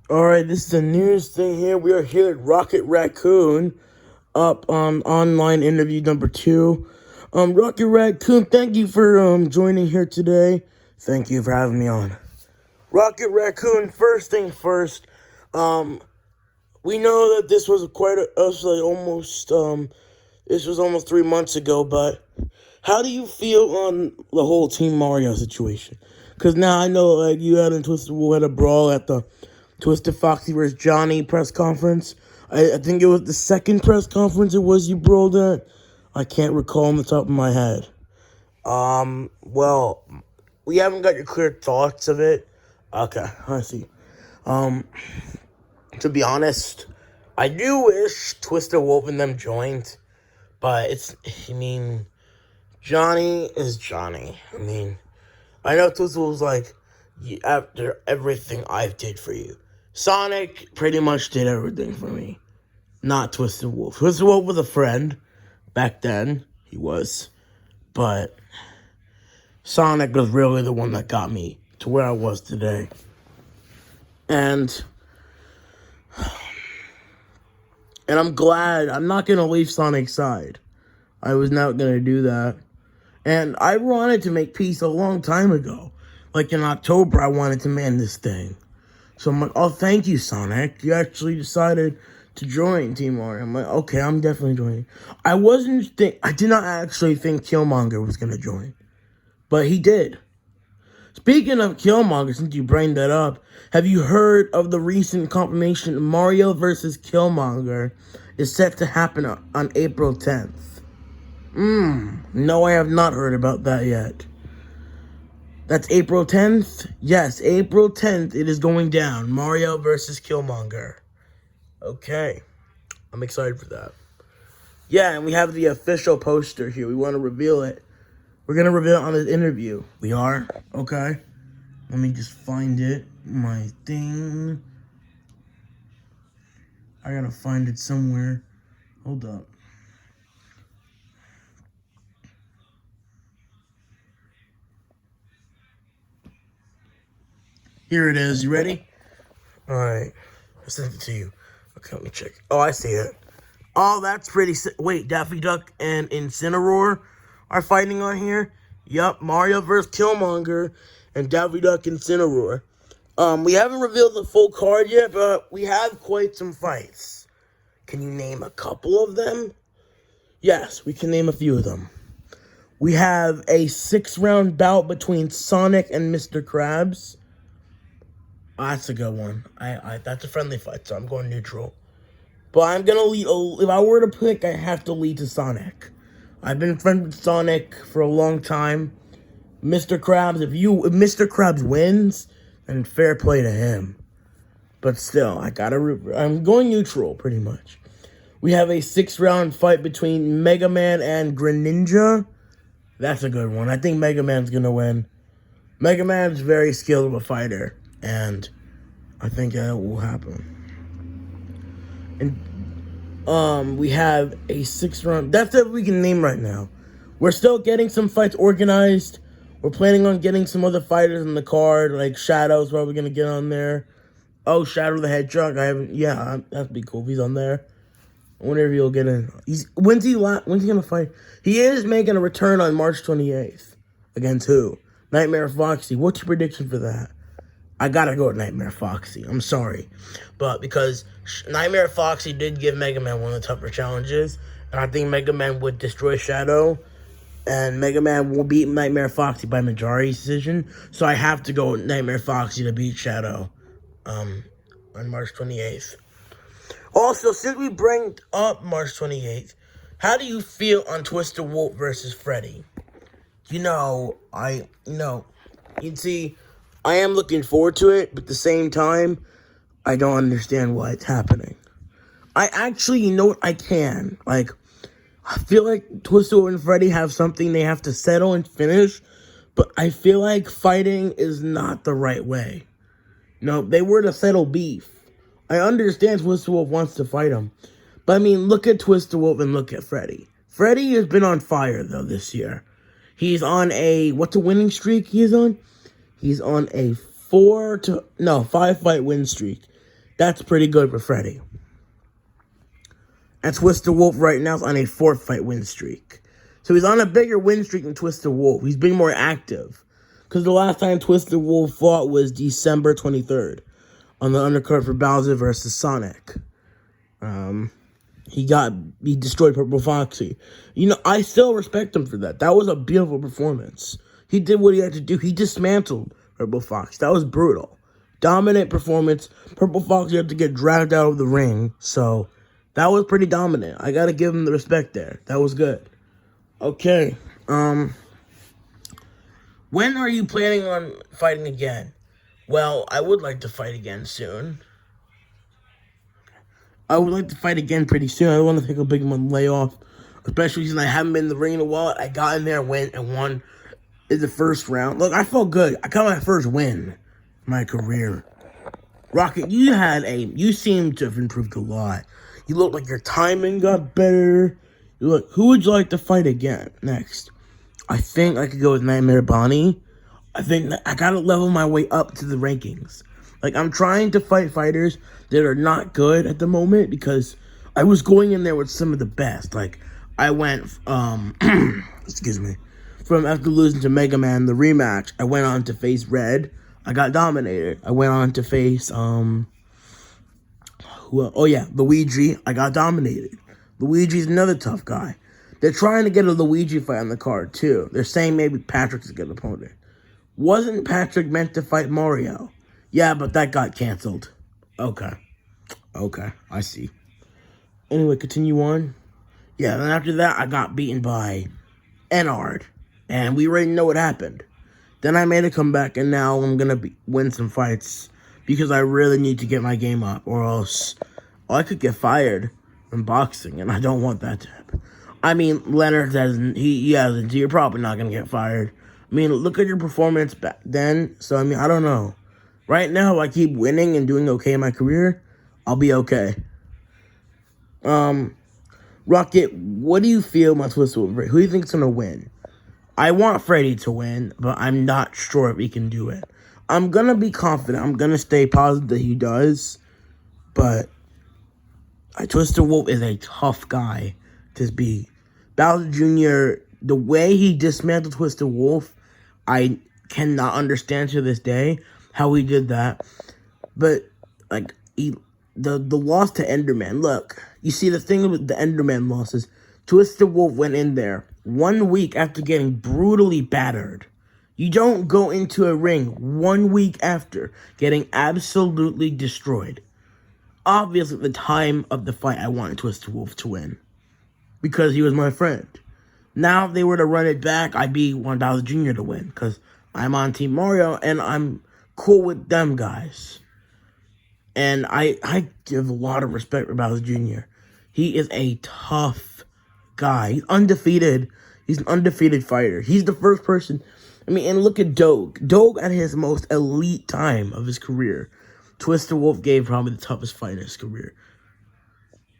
Alright, this is a news thing here. We are here at Rocket Raccoon, up on online interview number 2. Rocket Raccoon, thank you for joining here today. Thank you for having me on. Rocket Raccoon, first thing first, we know that this was this was almost 3 months ago, but how do you feel on the whole Team Mario situation? Because now I know, like, you had a brawl at the Twisted Foxy vs. Johnny press conference. I think it was the second press conference you brawled at. I can't recall on the top of my head. Well, we haven't got your clear thoughts of it. Okay, I see. To be honest, I do wish Twister Wolf and them joined, but Johnny is Johnny. I know Twister was like, after everything I did for you. Sonic pretty much did everything for me. Not Twisted Wolf. Twisted Wolf was a friend. Back then, he was. But Sonic was really the one that got me to where I was today. And I'm glad. I'm not going to leave Sonic's side. I was not going to do that. And I wanted to make peace a long time ago. Like in October, I wanted to man this thing. So I'm like, oh, thank you, Sonic. You actually decided to join Team Mario. I'm like, okay, I'm definitely joining. I did not actually think Killmonger was going to join. But he did. Speaking of Killmonger, since you bring that up, have you heard of the recent confirmation Mario vs. Killmonger is set to happen on April 10th? No, I have not heard about that yet. That's April 10th? Yes, April 10th, it is going down. Mario versus Killmonger. Okay. I'm excited for that. Yeah, and we have the official poster here. We want to reveal it. We're going to reveal it on this interview. We are? Okay. Let me just find it. My thing. I gotta find it somewhere. Hold up. Here it is. You ready? Alright. I sent it to you. Okay, let me check. Oh, I see it. Oh, that's pretty sick. Wait, Daffy Duck and Incineroar are fighting on here? Yup, Mario vs. Killmonger and Daffy Duck and Incineroar. We haven't revealed the full card yet, but we have quite some fights. Can you name a couple of them? Yes, we can name a few of them. We have a 6-round bout between Sonic and Mr. Krabs. Oh, that's a good one. That's a friendly fight, so I'm going neutral. But I'm going to lead. If I were to pick, I have to lead to Sonic. I've been friends with Sonic for a long time. Mr. Krabs, if Mr. Krabs wins, then fair play to him. But still, I'm going neutral, pretty much. We have a 6-round fight between Mega Man and Greninja. That's a good one. I think Mega Man's going to win. Mega Man's very skilled of a fighter. And I think that will happen. And we have a 6-round. That's what we can name right now. We're still getting some fights organized. We're planning on getting some other fighters in the card, like Shadow's probably gonna get on there. Oh, Shadow the Hedgehog. That'd be cool if he's on there. I wonder if he'll get in. When's he gonna fight? He is making a return on March 28th. Against who? Nightmare Foxy. What's your prediction for that? I gotta go with Nightmare Foxy. I'm sorry. But because Nightmare Foxy did give Mega Man one of the tougher challenges, and I think Mega Man would destroy Shadow, and Mega Man will beat Nightmare Foxy by majority decision, so I have to go with Nightmare Foxy to beat Shadow on March 28th. Also, since we bring up March 28th, how do you feel on Twister Wolf versus Freddy? You'd see, I am looking forward to it, but at the same time, I don't understand why it's happening. I actually, I can. I feel like Twister and Freddy have something they have to settle and finish, but I feel like fighting is not the right way. They were to settle beef. I understand Twister Wolf wants to fight him, but look at Twister Wolf and look at Freddy. Freddy has been on fire, though, this year. He's on what's a winning streak he is on? He's on a 5-fight win streak. That's pretty good for Freddy. And Twister Wolf right now is on a 4-fight win streak. So he's on a bigger win streak than Twister Wolf. He's being more active. Because the last time Twister Wolf fought was December 23rd on the undercard for Bowser versus Sonic. He destroyed Purple Foxy. You know, I still respect him for that. That was a beautiful performance. He did what he had to do. He dismantled Purple Fox. That was brutal. Dominant performance. Purple Foxy had to get dragged out of the ring. So, that was pretty dominant. I gotta give him the respect there. That was good. Okay. When are you planning on fighting again? Well, I would like to fight again soon. I would like to fight again pretty soon. I want to take a big month layoff. Especially since I haven't been in the ring in a while. I got in there, went, and won in the first round. Look, I felt good. I got my first win in my career. Rocket, you seem to have improved a lot. You look like your timing got better. Who would you like to fight again next? I think I could go with Nightmare Bonnie. I think that I gotta level my way up to the rankings. Like, I'm trying to fight fighters that are not good at the moment because I was going in there with some of the best. Like, I went, excuse me, from after losing to Mega Man, the rematch, I went on to face Red. I got dominated. I went on to face, Luigi. I got dominated. Luigi's another tough guy. They're trying to get a Luigi fight on the card, too. They're saying maybe Patrick's a good opponent. Wasn't Patrick meant to fight Mario? Yeah, but that got canceled. Okay, I see. Anyway, continue on. Yeah, then after that, I got beaten by Leonard. And we already know what happened. Then I made a comeback, and now I'm going to win some fights. Because I really need to get my game up, or else I could get fired from boxing, and I don't want that to happen. I mean, Leonard hasn't, he hasn't, so you're probably not going to get fired. I mean, look at your performance back then, so I mean, I don't know. Right now, if I keep winning and doing okay in my career, I'll be okay. Rocket, what do you feel my twist will be? Who do you think's going to win? I want Freddy to win, but I'm not sure if he can do it. I'm going to be confident. I'm going to stay positive that he does. But Twister Wolf is a tough guy to beat. Bowser Jr., the way he dismantled Twister Wolf, I cannot understand to this day how he did that. But, like, the loss to Enderman. Look, you see the thing with the Enderman losses. Twister Wolf went in there 1 week after getting brutally battered. You don't go into a ring 1 week after getting absolutely destroyed. Obviously, at the time of the fight, I wanted Twister Wolf to win. Because he was my friend. Now, if they were to run it back, I'd be Bowser Jr. to win. Because I'm on Team Mario, and I'm cool with them guys. And I give a lot of respect for Bowser Jr. He is a tough guy. He's undefeated. He's an undefeated fighter. He's the first person. I mean, and look at Doug. Doug at his most elite time of his career. Twister Wolf gave probably the toughest fight in his career.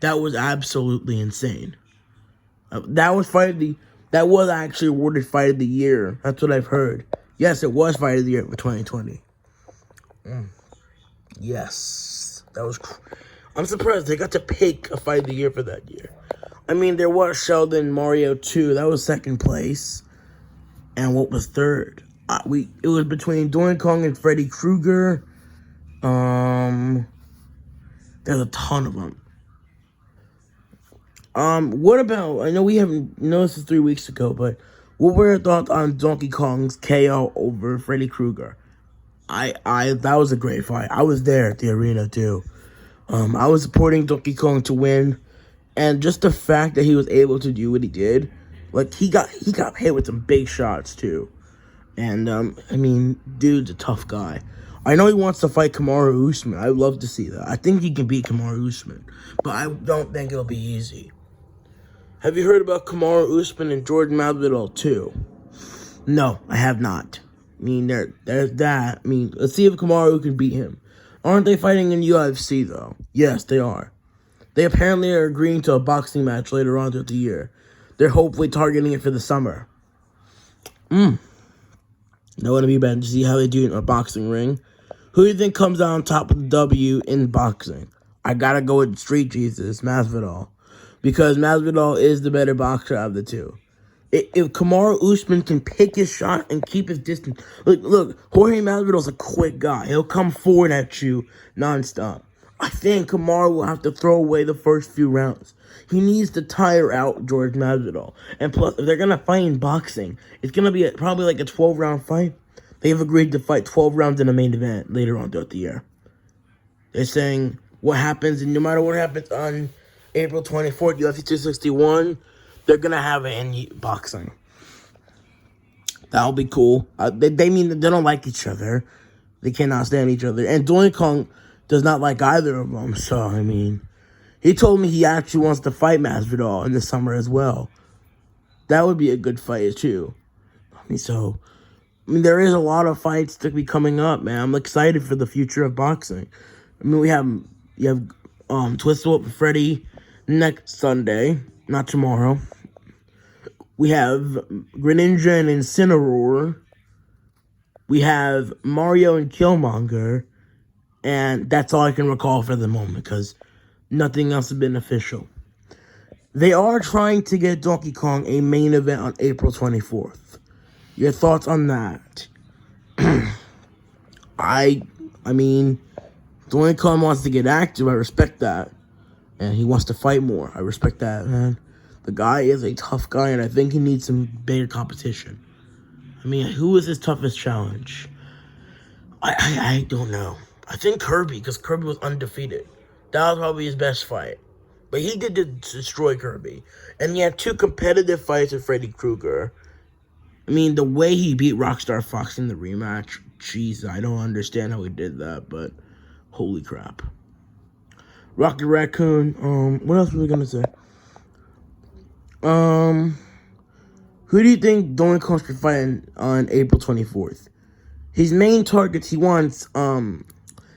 That was absolutely insane. That was actually awarded Fight of the Year. That's what I've heard. Yes, it was Fight of the Year for 2020. Yes. That was... I'm surprised they got to pick a Fight of the Year for that year. I mean, there was Sheldon Mario 2. That was second place. And what was third? It was between Donkey Kong and Freddy Krueger. There's a ton of them. What about, I know we haven't noticed this 3 weeks ago, but what were your thoughts on Donkey Kong's KO over Freddy Krueger? That was a great fight. I was there at the arena too. I was supporting Donkey Kong to win, and just the fact that he was able to do what he did, like he got hit with some big shots too. And I mean, dude's a tough guy. I know he wants to fight Kamaru Usman. I'd love to see that. I think he can beat Kamaru Usman, but I don't think it'll be easy. Have you heard about Kamaru Usman and Jordan Masvidal too? No, I have not. I mean, there's that. I mean, let's see if Kamaru can beat him. Aren't they fighting in UFC, though? Yes, they are. They apparently are agreeing to a boxing match later on throughout the year. They're hopefully targeting it for the summer. That wouldn't be bad to see how they do it in a boxing ring. Who do you think comes out on top of the W in boxing? I gotta go with Street Jesus, Masvidal. Because Masvidal is the better boxer of the two. If Kamaru Usman can pick his shot and keep his distance. Look, Jorge Masvidal's a quick guy. He'll come forward at you nonstop. I think Kamaru will have to throw away the first few rounds. He needs to tire out George Masvidal. And plus, if they're going to fight in boxing, it's going to be probably like a 12-round fight. They've agreed to fight 12 rounds in the main event later on throughout the year. They're saying what happens, and no matter what happens on April 24th, UFC 261, they're going to have it in boxing. That'll be cool. They mean that they don't like each other. They cannot stand each other. And Donkey Kong does not like either of them. So, I mean, he told me he actually wants to fight Masvidal in the summer as well. That would be a good fight, too. There is a lot of fights to be coming up, man. I'm excited for the future of boxing. You have Twisted with Freddy next Sunday, not tomorrow. We have Greninja and Incineroar. We have Mario and Killmonger. And that's all I can recall for the moment, because nothing else has been official. They are trying to get Donkey Kong a main event on April 24th. Your thoughts on that? I mean, Donkey Kong wants to get active. I respect that. And he wants to fight more. I respect that, man. The guy is a tough guy, and I think he needs some bigger competition. I mean, who is his toughest challenge? I don't know. I think Kirby, because Kirby was undefeated. That was probably his best fight. But he did destroy Kirby. And he had 2 competitive fights with Freddy Krueger. I mean, the way he beat Rockstar Fox in the rematch, jeez, I don't understand how he did that, but holy crap. Rocky Raccoon, what else was I gonna say? Who do you think Donkey Kong should fight on April 24th? His main targets, he wants,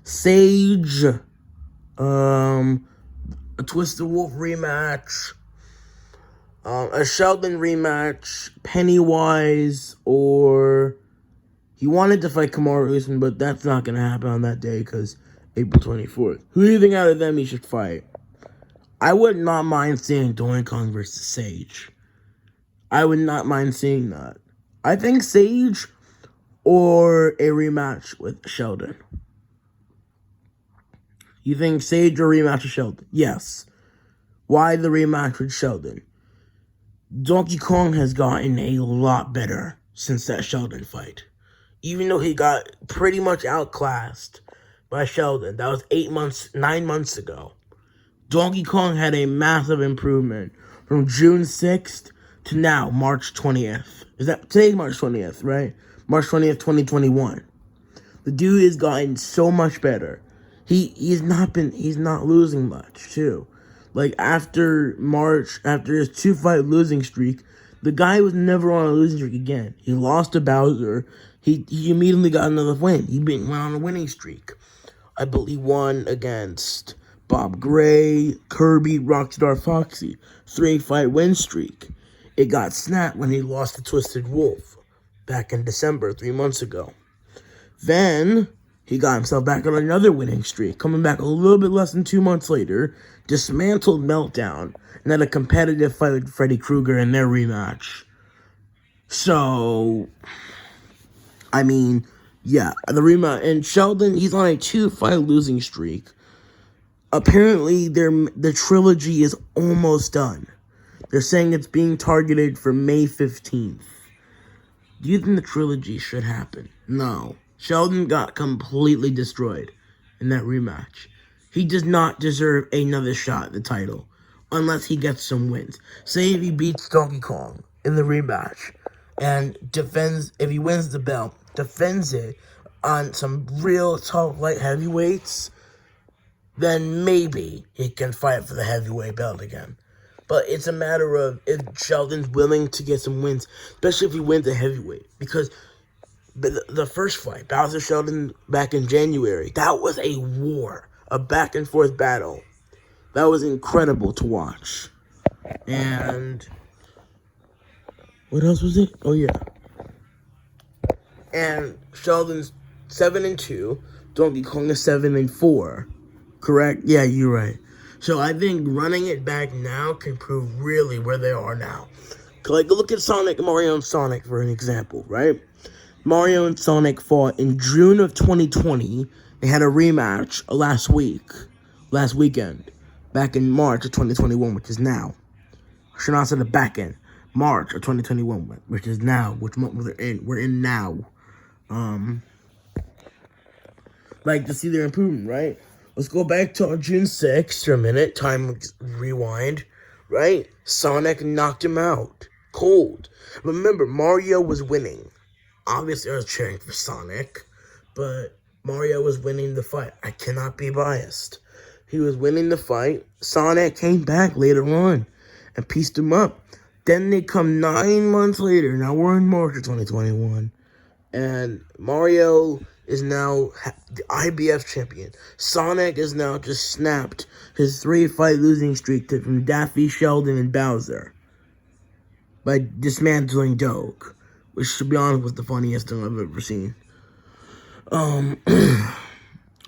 Sage, a Twisted Wolf rematch, a Sheldon rematch, Pennywise, or he wanted to fight Kamaru Usman, but that's not going to happen on that day because April 24th. Who do you think out of them he should fight? I would not mind seeing Donkey Kong versus Sage. I would not mind seeing that. I think Sage or a rematch with Sheldon. You think Sage or rematch with Sheldon? Yes. Why the rematch with Sheldon? Donkey Kong has gotten a lot better since that Sheldon fight. Even though he got pretty much outclassed by Sheldon. That was 9 months ago. Donkey Kong had a massive improvement from June 6th to now, March 20th. Today's March 20th, right? March 20th, 2021. The dude has gotten so much better. He's not losing much, too. Like, after his 2-fight losing streak, the guy was never on a losing streak again. He lost to Bowser. He immediately got another win. He went on a winning streak. I believe won against Bob Gray, Kirby, Rockstar Foxy. 3-fight win streak. It got snapped when he lost to Twisted Wolf back in December, 3 months ago. Then he got himself back on another winning streak, coming back a little bit less than 2 months later, dismantled Meltdown, and had a competitive fight with Freddy Krueger in their rematch. So, I mean, yeah, the rematch. And Sheldon, he's on a 2-fight losing streak. Apparently, the trilogy is almost done. They're saying it's being targeted for May 15th. Do you think the trilogy should happen? No. Sheldon got completely destroyed in that rematch. He does not deserve another shot at the title unless he gets some wins. Say if he beats Donkey Kong in the rematch and if he wins the belt, defends it on some real tough light heavyweights, then maybe he can fight for the heavyweight belt again. But it's a matter of if Sheldon's willing to get some wins, especially if he wins a heavyweight. Because the first fight, Bowser Sheldon back in January, that was a war, a back and forth battle. That was incredible to watch. And what else was it? Oh yeah. And Sheldon's 7-2. Donkey Kong is 7 and 4. Correct? Yeah, you're right. So I think running it back now can prove really where they are now. Like, look at Sonic, Mario, and Sonic for an example, right? Mario and Sonic fought in June of 2020. They had a rematch last weekend, back in March of 2021, which is now. I should not say the back end. March of 2021, which is now. Which month we're in? We're in now. Like, to see their improvement, right? Let's go back to June 6th for a minute. Time rewind, right? Sonic knocked him out. Cold. Remember, Mario was winning. Obviously, I was cheering for Sonic, but Mario was winning the fight. I cannot be biased. He was winning the fight. Sonic came back later on and pieced him up. Then they come 9 months later. Now we're in March of 2021. And Mario is now the IBF champion. Sonic is now just snapped his 3-fight losing streak from Daffy, Sheldon, and Bowser by dismantling Doug, which, to be honest, was the funniest thing I've ever seen.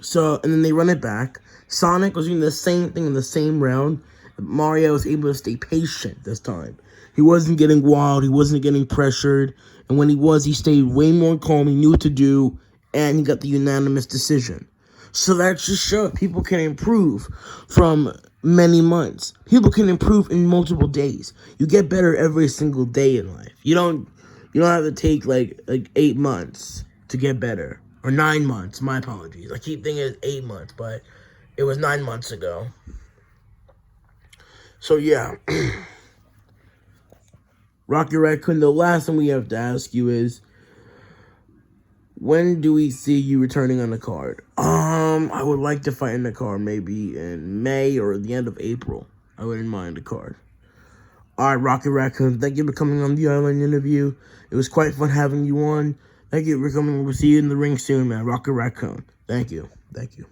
So, and then they run it back. Sonic was doing the same thing in the same round. Mario was able to stay patient this time. He wasn't getting wild. He wasn't getting pressured. And when he was, he stayed way more calm. He knew what to do. And he got the unanimous decision. So that just shows people can improve from many months. People can improve in multiple days. You get better every single day in life. You don't have to take like 8 months to get better. Or 9 months. My apologies. I keep thinking it's 8 months, but it was 9 months ago. So yeah. Rocky Raccoon, the last thing we have to ask you is, when do we see you returning on the card? I would like to fight in the card maybe in May or the end of April. I wouldn't mind the card. Alright, Rocky Raccoon, thank you for coming on the Island interview. It was quite fun having you on. Thank you for coming. We'll see you in the ring soon, man. Rocky Raccoon. Thank you. Thank you.